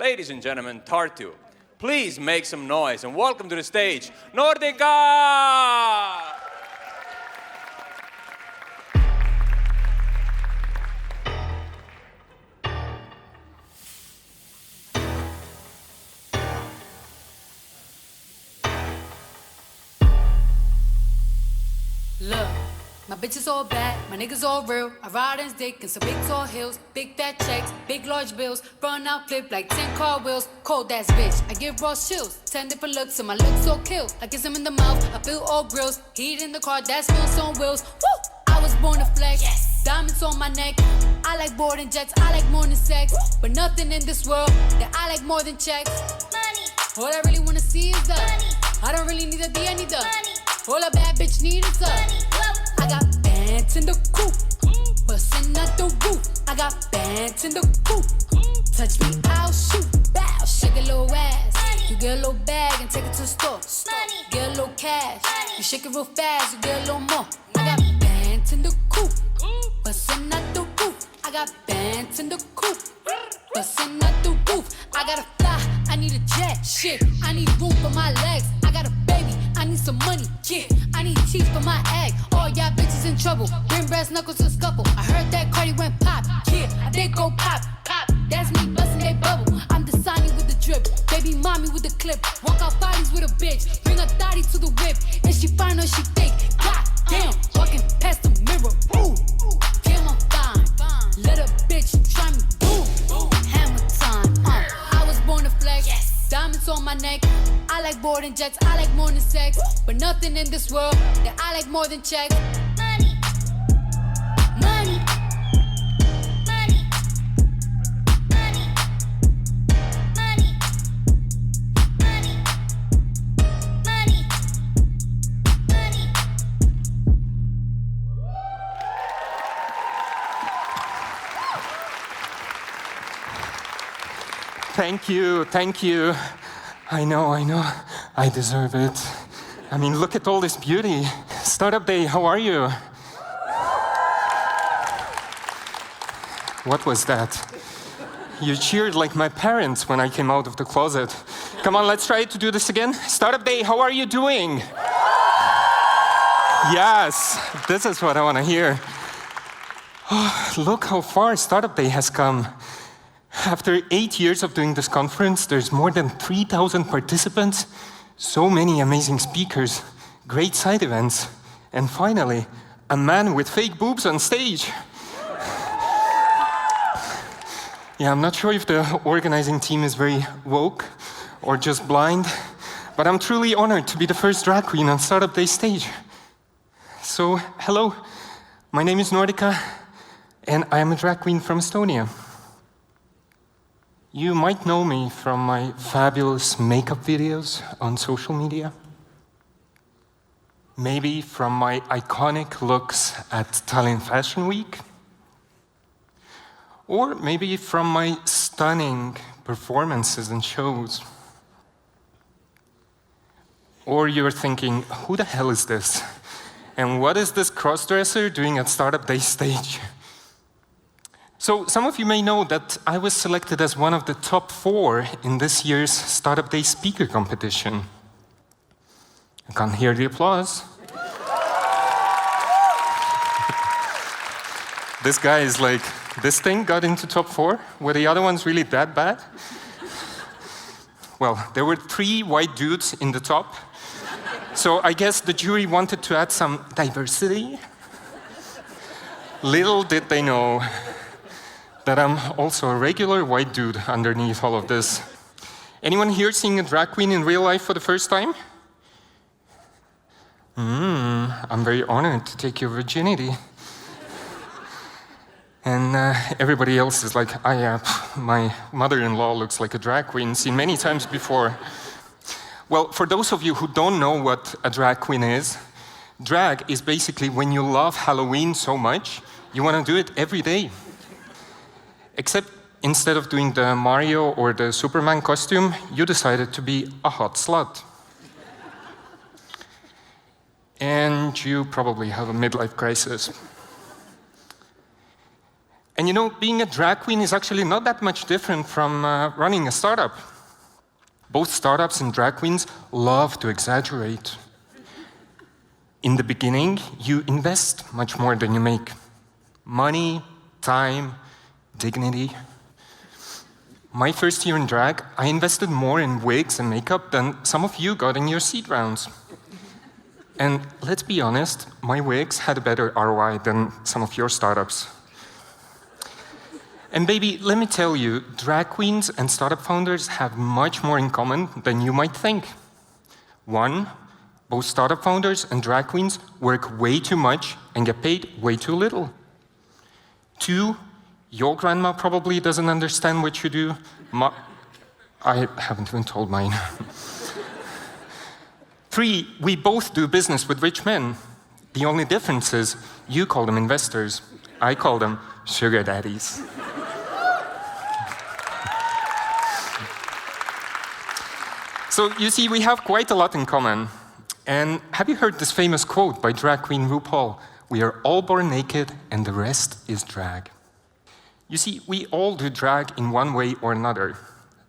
Ladies and gentlemen, Tartu, please make some noise and welcome to the stage, Nordika! Look, my bitch is all bad, my niggas all real. I ride in dick in some big tall hills, big fat checks, big large bills, run out flip like 10 car wheels. Cold ass bitch, I give raw chills, 10 different looks and my looks so kill. I kiss him in the mouth, I feel all grills, heat in the car, that smells on wheels. Woo! I was born to flex, yes. Diamonds on my neck. I like boarding jets, I like more than sex, but nothing in this world that I like more than checks. Money. All I really wanna see is the money. I don't really need a D, I need the money. All a bad bitch need is a money. I got bands in the coop, bustin' out the roof. I got bands in the coop. Touch me, I'll shoot. Bow, shake a little ass. Money. You get a little bag and take it to the store. Money. Get a little cash. Money. You shake it real fast, you get a little more. Money. I got bands in the coop, bustin' out the roof. I got bands in the coop, bustin' out the roof. I gotta fly, I need a jet. Shit, I need room for my legs. I got a baby, I need some money. Yeah, I need teeth for my egg. All y'all bitches in trouble. Bring brass knuckles to scuffle. I heard that Cardi went pop. Yeah, I did go pop, pop. That's me bustin' they bubble. I'm the Sonny with the drip, baby mommy with the clip. Walk out bodies with a bitch, bring a thotty to the whip. And she fine or she fake. God damn, walking past the mirror. Ooh, damn I'm fine. Let a bitch try me. Boom, hammer time. I was born to flex. Yes. Diamonds on my neck. I like boarding jets, I like more than sex, but nothing in this world that I like more than checks. Money, money, money, money, money, money, money, money. Thank you, thank you. I know, I deserve it. I mean, look at all this beauty. Startup Day, how are you? What was that? You cheered like my parents when I came out of the closet. Come on, let's try to do this again. Startup Day, how are you doing? Yes, this is what I want to hear. Oh, look how far Startup Day has come. After 8 years of doing this conference, there's more than 3,000 participants, so many amazing speakers, great side events, and finally, a man with fake boobs on stage. Yeah, I'm not sure if the organizing team is very woke or just blind, but I'm truly honored to be the first drag queen on Startup Day stage. So, hello, my name is Nordika, and I am a drag queen from Estonia. You might know me from my fabulous makeup videos on social media. Maybe from my iconic looks at Tallinn Fashion Week. Or maybe from my stunning performances and shows. Or you're thinking, who the hell is this? And what is this crossdresser doing at Startup Day stage? So some of you may know that I was selected as one of the top 4 in this year's Startup Day speaker competition. I can't hear the applause. This guy is like, this thing got into top 4? Were the other ones really that bad? Well, there were 3 white dudes in the top. So I guess the jury wanted to add some diversity. Little did they know that I'm also a regular white dude underneath all of this. Anyone here seeing a drag queen in real life for the first time? I'm very honored to take your virginity. And everybody else is like, my mother-in-law looks like a drag queen, seen many times before. Well, for those of you who don't know what a drag queen is, drag is basically when you love Halloween so much, you want to do it every day. Except instead of doing the Mario or the Superman costume, you decided to be a hot slut. And you probably have a midlife crisis. And you know, being a drag queen is actually not that much different from running a startup. Both startups and drag queens love to exaggerate. In the beginning, you invest much more than you make. Money, time, dignity. My first year in drag, I invested more in wigs and makeup than some of you got in your seed rounds. And let's be honest, my wigs had a better ROI than some of your startups. And baby, let me tell you, drag queens and startup founders have much more in common than you might think. One, both startup founders and drag queens work way too much and get paid way too little. Two, your grandma probably doesn't understand what you do. I haven't even told mine. Three, we both do business with rich men. The only difference is you call them investors. I call them sugar daddies. So you see, we have quite a lot in common. And have you heard this famous quote by drag queen RuPaul? We are all born naked and the rest is drag. You see, we all do drag in one way or another.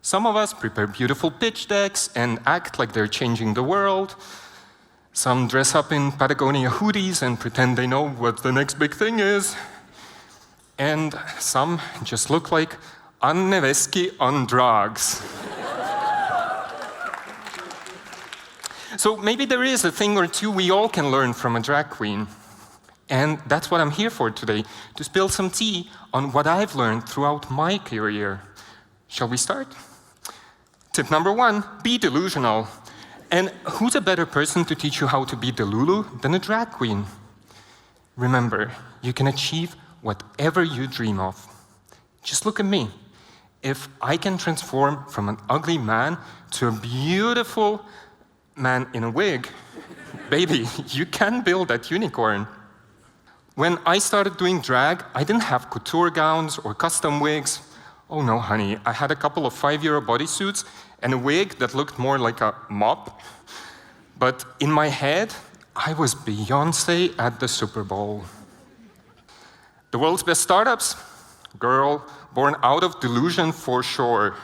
Some of us prepare beautiful pitch decks and act like they're changing the world. Some dress up in Patagonia hoodies and pretend they know what the next big thing is. And some just look like Anne Nevesky on drugs. So maybe there is a thing or two we all can learn from a drag queen. And that's what I'm here for today, to spill some tea on what I've learned throughout my career. Shall we start? Tip number 1, be delusional. And who's a better person to teach you how to be delulu than a drag queen? Remember, you can achieve whatever you dream of. Just look at me. If I can transform from an ugly man to a beautiful man in a wig, baby, you can build that unicorn. When I started doing drag, I didn't have couture gowns or custom wigs. Oh no, honey, I had a couple of €5 bodysuits and a wig that looked more like a mop. But in my head, I was Beyoncé at the Super Bowl. The world's best startups? Girl, born out of delusion for sure.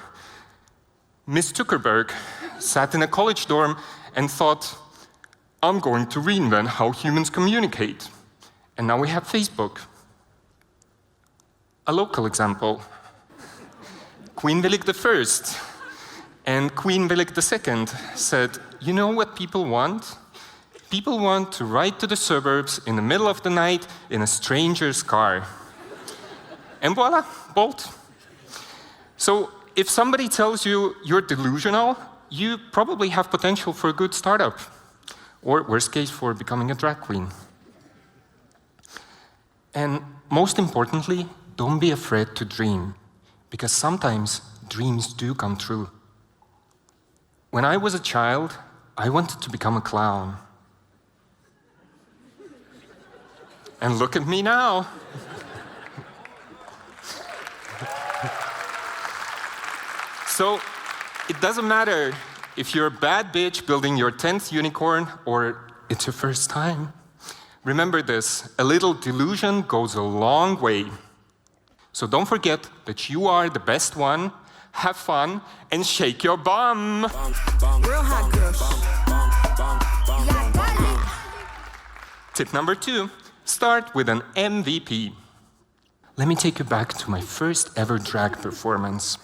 Miss Zuckerberg sat in a college dorm and thought, I'm going to reinvent how humans communicate. And now we have Facebook. A local example. Queen Willig I and Queen Willig II said, you know what people want? People want to ride to the suburbs in the middle of the night in a stranger's car. And voila, Bolt. So if somebody tells you you're delusional, you probably have potential for a good startup, or worst case, for becoming a drag queen. And most importantly, don't be afraid to dream, because sometimes dreams do come true. When I was a child, I wanted to become a clown. And look at me now. So, it doesn't matter if you're a bad bitch building your 10th unicorn or it's your first time. Remember this, a little delusion goes a long way. So don't forget that you are the best one, have fun, and shake your bum. Real hot girl. Tip number 2, start with an MVP. Let me take you back to my first ever drag performance.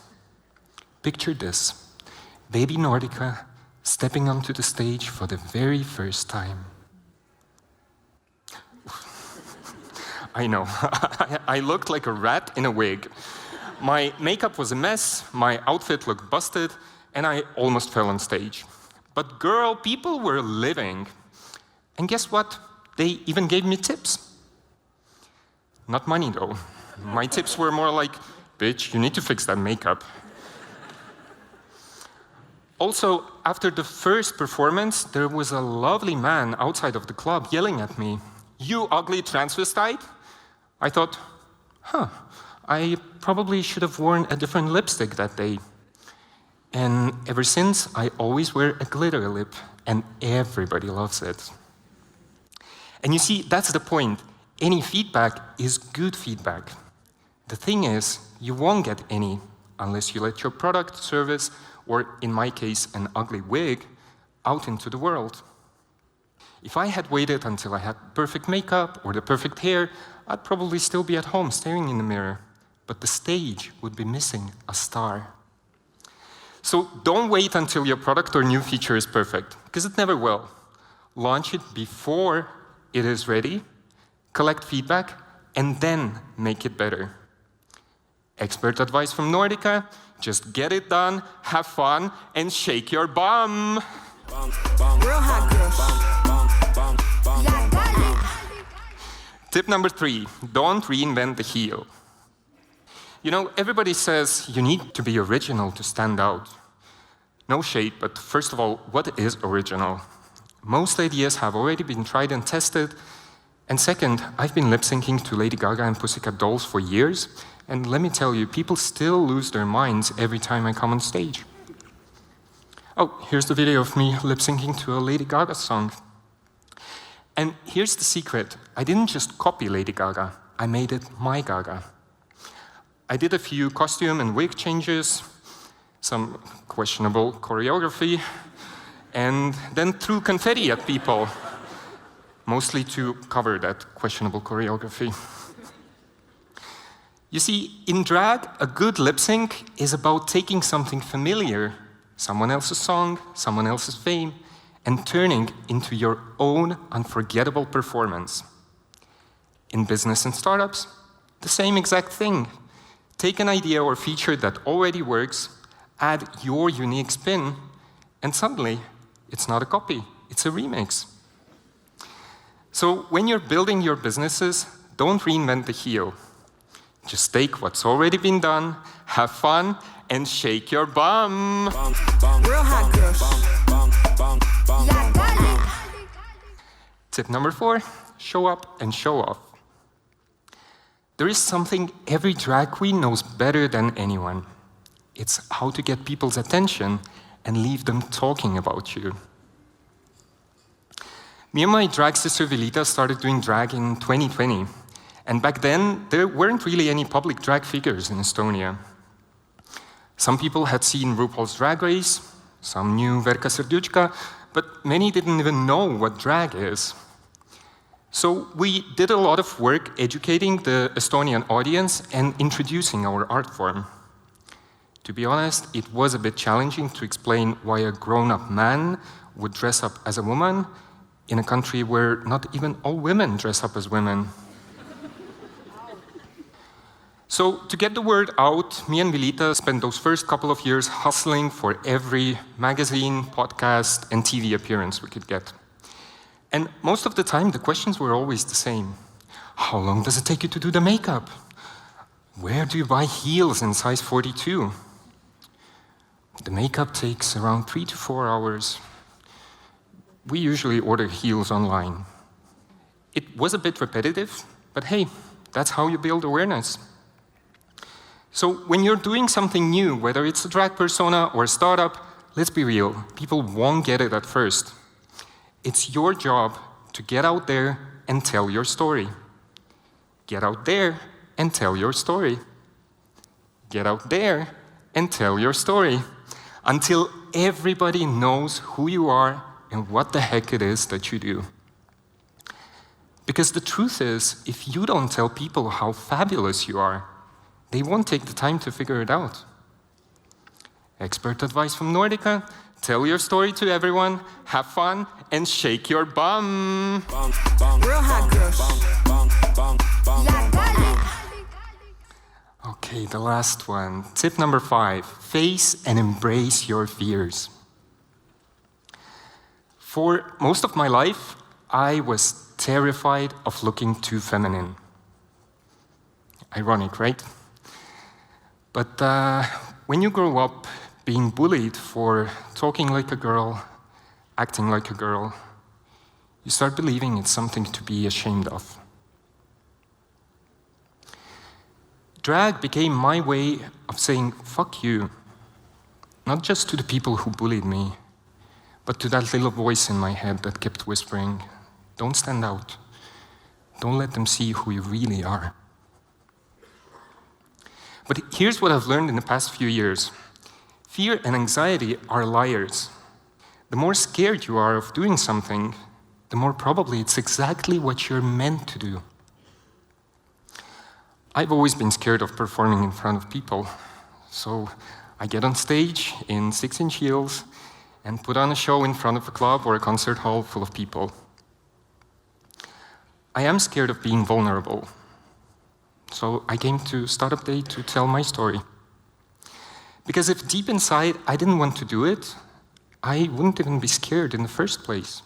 Picture this. Baby Nordika stepping onto the stage for the very first time. I know, I looked like a rat in a wig. My makeup was a mess, my outfit looked busted, and I almost fell on stage. But girl, people were living. And guess what? They even gave me tips. Not money though. My tips were more like, bitch, you need to fix that makeup. Also, after the first performance, there was a lovely man outside of the club yelling at me, "You ugly transvestite?" I thought, I probably should have worn a different lipstick that day. And ever since, I always wear a glitter lip, and everybody loves it. And you see, that's the point. Any feedback is good feedback. The thing is, you won't get any unless you let your product, service, or in my case, an ugly wig, out into the world. If I had waited until I had perfect makeup or the perfect hair, I'd probably still be at home staring in the mirror, but the stage would be missing a star. So don't wait until your product or new feature is perfect, because it never will. Launch it before it is ready, collect feedback, and then make it better. Expert advice from Nordika: just get it done, have fun, and shake your bum. Real hot girl. Tip number 3, don't reinvent the heel. You know, everybody says you need to be original to stand out. No shade, but first of all, what is original? Most ideas have already been tried and tested. And second, I've been lip-syncing to Lady Gaga and Pussycat Dolls for years, and let me tell you, people still lose their minds every time I come on stage. Oh, here's the video of me lip-syncing to a Lady Gaga song. And here's the secret. I didn't just copy Lady Gaga, I made it my Gaga. I did a few costume and wig changes, some questionable choreography, and then threw confetti at people, mostly to cover that questionable choreography. You see, in drag, a good lip sync is about taking something familiar, someone else's song, someone else's fame, and turning into your own unforgettable performance. In business and startups, the same exact thing. Take an idea or feature that already works, add your unique spin, and suddenly, it's not a copy, it's a remix. So when you're building your businesses, don't reinvent the heel. Just take what's already been done, have fun, and shake your bum. Real hot girl. Tip number 4, show up and show off. There is something every drag queen knows better than anyone. It's how to get people's attention and leave them talking about you. Me and my drag sister Velita started doing drag in 2020. And back then, there weren't really any public drag figures in Estonia. Some people had seen RuPaul's Drag Race, some knew Verka Serduchka, but many didn't even know what drag is. So we did a lot of work educating the Estonian audience and introducing our art form. To be honest, it was a bit challenging to explain why a grown-up man would dress up as a woman in a country where not even all women dress up as women. So to get the word out, me and Velita spent those first couple of years hustling for every magazine, podcast, and TV appearance we could get. And most of the time, the questions were always the same. How long does it take you to do the makeup? Where do you buy heels in size 42? The makeup takes around 3 to 4 hours. We usually order heels online. It was a bit repetitive, but hey, that's how you build awareness. So when you're doing something new, whether it's a drag persona or a startup, let's be real, people won't get it at first. It's your job to get out there and tell your story. Get out there and tell your story. Get out there and tell your story until everybody knows who you are and what the heck it is that you do. Because the truth is, if you don't tell people how fabulous you are, they won't take the time to figure it out. Expert advice from Nordika: tell your story to everyone, have fun, and shake your bum. Real hot girl. Okay, the last one. Tip number 5, face and embrace your fears. For most of my life, I was terrified of looking too feminine. Ironic, right? But when you grow up being bullied for talking like a girl, acting like a girl, you start believing it's something to be ashamed of. Drag became my way of saying, fuck you. Not just to the people who bullied me, but to that little voice in my head that kept whispering, don't stand out. Don't let them see who you really are. here's what I've learned in the past few years. Fear and anxiety are liars. The more scared you are of doing something, the more probably it's exactly what you're meant to do. I've always been scared of performing in front of people. So I get on stage in 6-inch heels and put on a show in front of a club or a concert hall full of people. I am scared of being vulnerable. So I came to Startup Day to tell my story. Because if deep inside I didn't want to do it, I wouldn't even be scared in the first place.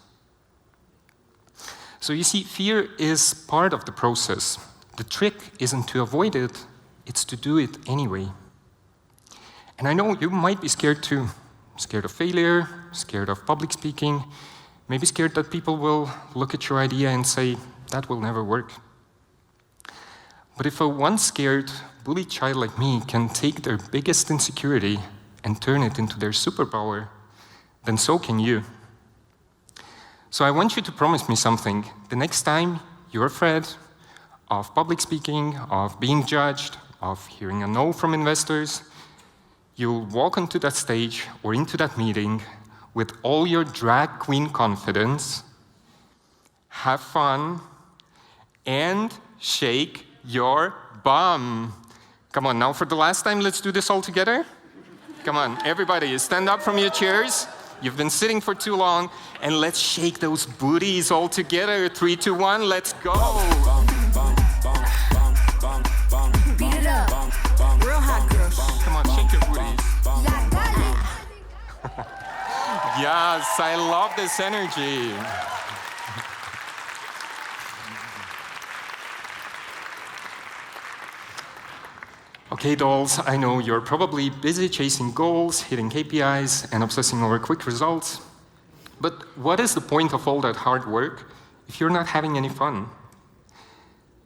So you see, fear is part of the process. The trick isn't to avoid it, it's to do it anyway. And I know you might be scared too. Scared of failure, scared of public speaking, maybe scared that people will look at your idea and say, that will never work. But if a once scared, bullied child like me can take their biggest insecurity and turn it into their superpower, then so can you. So I want you to promise me something. The next time you're afraid of public speaking, of being judged, of hearing a no from investors, you'll walk onto that stage or into that meeting with all your drag queen confidence, have fun, and shake your bum. Come on, now for the last time, let's do this all together. Come on, everybody, stand up from your chairs. You've been sitting for too long, and let's shake those booties all together. 3, 2, 1, let's go. Beat it up. Real hot girl. Come on, shake your booties. Yes, I love this energy. Okay, dolls, I know you're probably busy chasing goals, hitting KPIs, and obsessing over quick results. But what is the point of all that hard work if you're not having any fun?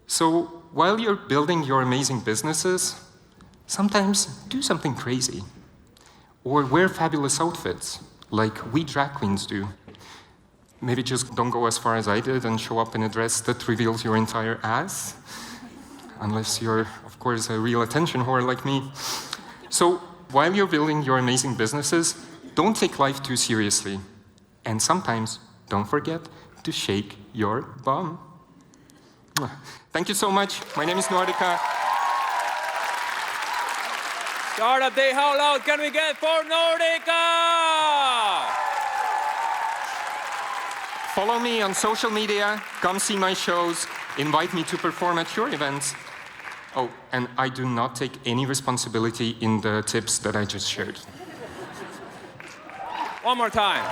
So while you're building your amazing businesses, sometimes do something crazy. Or wear fabulous outfits, like we drag queens do. Maybe just don't go as far as I did and show up in a dress that reveals your entire ass. Unless you're, of course, a real attention whore like me. So while you're building your amazing businesses, don't take life too seriously. And sometimes, don't forget to shake your bum. Thank you so much. My name is Nordika. Startup Day, how loud can we get for Nordika? Follow me on social media, come see my shows, invite me to perform at your events. Oh, and I do not take any responsibility in the tips that I just shared. One more time.